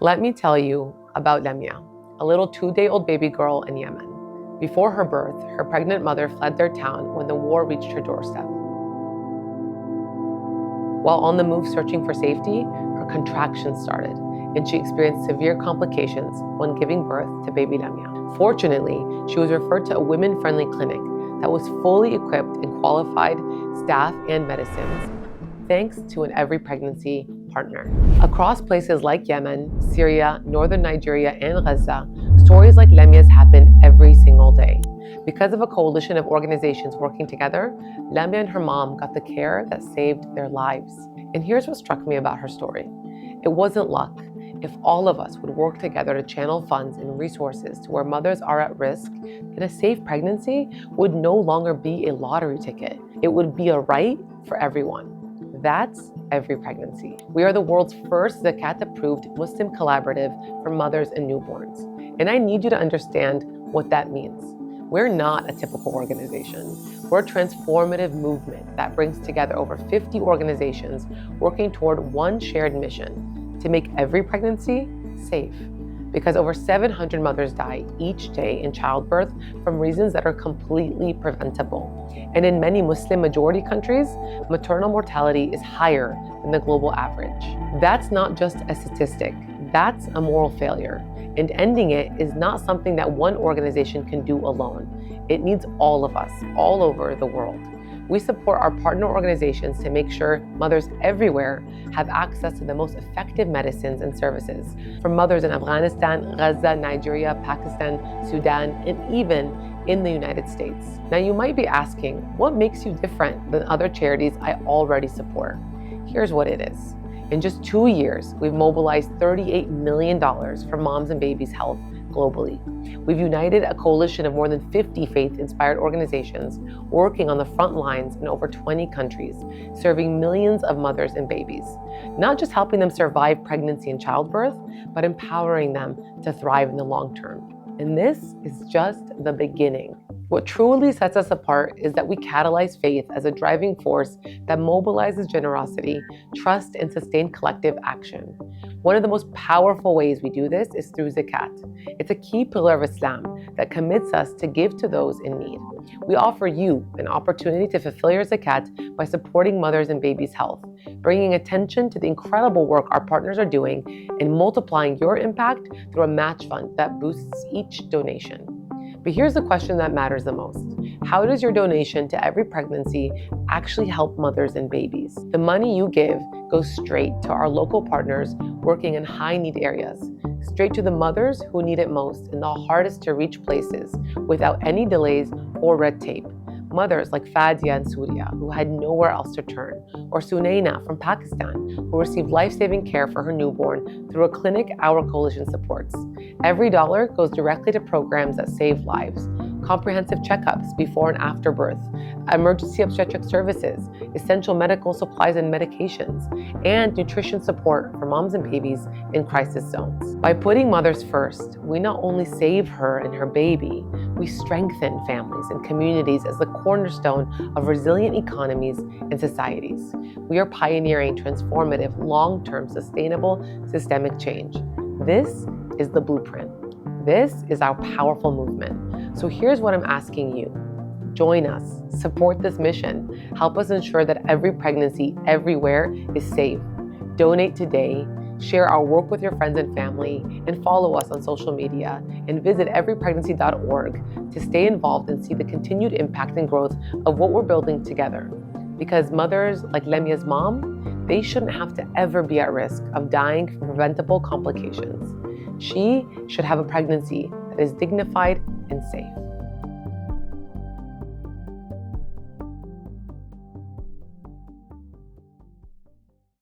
Let me tell you about Lamia, a little 2-day-old baby girl in Yemen. Before her birth, her pregnant mother fled their town when the war reached her doorstep. While on the move searching for safety, her contractions started, and she experienced severe complications when giving birth to baby Lamia. Fortunately, she was referred to a women-friendly clinic that was fully equipped and qualified staff and medicines, thanks to an every pregnancy partner. Across places like Yemen, Syria, northern Nigeria, and Gaza, stories like Lamia's happen every single day. Because of a coalition of organizations working together, Lamia and her mom got the care that saved their lives. And here's what struck me about her story. It wasn't luck. If all of us would work together to channel funds and resources to where mothers are at risk, then a safe pregnancy would no longer be a lottery ticket. It would be a right for everyone. That's every pregnancy. We are the world's first Zakat-approved Muslim collaborative for mothers and newborns. And I need you to understand what that means. We're not a typical organization. We're a transformative movement that brings together over 50 organizations working toward one shared mission: to make every pregnancy safe. Because over 700 mothers die each day in childbirth from reasons that are completely preventable. And in many Muslim majority countries, maternal mortality is higher than the global average. That's not just a statistic, that's a moral failure. And ending it is not something that one organization can do alone. It needs all of us, all over the world. We support our partner organizations to make sure mothers everywhere have access to the most effective medicines and services, from mothers in Afghanistan, Gaza, Nigeria, Pakistan, Sudan, and even in the United States. Now you might be asking, what makes you different than other charities I already support? Here's what it is. In just 2 years, we've mobilized $38 million for moms and babies' health globally. We've united a coalition of more than 50 faith-inspired organizations working on the front lines in over 20 countries, serving millions of mothers and babies, not just helping them survive pregnancy and childbirth, but empowering them to thrive in the long term. And this is just the beginning. What truly sets us apart is that we catalyze faith as a driving force that mobilizes generosity, trust, and sustained collective action. One of the most powerful ways we do this is through zakat. It's a key pillar of Islam that commits us to give to those in need. We offer you an opportunity to fulfill your zakat by supporting mothers and babies' health, bringing attention to the incredible work our partners are doing, and multiplying your impact through a match fund that boosts each donation. But here's the question that matters the most. How does your donation to every pregnancy actually help mothers and babies? The money you give goes straight to our local partners working in high-need areas, straight to the mothers who need it most in the hardest-to-reach places, without any delays or red tape. Mothers like Fadia in Syria, who had nowhere else to turn, or Sunaina from Pakistan, who received life-saving care for her newborn through a clinic our coalition supports. Every dollar goes directly to programs that save lives: comprehensive checkups before and after birth, emergency obstetric services, essential medical supplies and medications, and nutrition support for moms and babies in crisis zones. By putting mothers first, we not only save her and her baby, we strengthen families and communities as the cornerstone of resilient economies and societies. We are pioneering transformative, long-term, sustainable, systemic change. This is the blueprint. This is our powerful movement. So here's what I'm asking you. Join us, support this mission, help us ensure that every pregnancy everywhere is safe. Donate today, share our work with your friends and family, and follow us on social media, and visit everypregnancy.org to stay involved and see the continued impact and growth of what we're building together. Because mothers like Lamia's mom, they shouldn't have to ever be at risk of dying from preventable complications. She should have a pregnancy that is dignified and safe.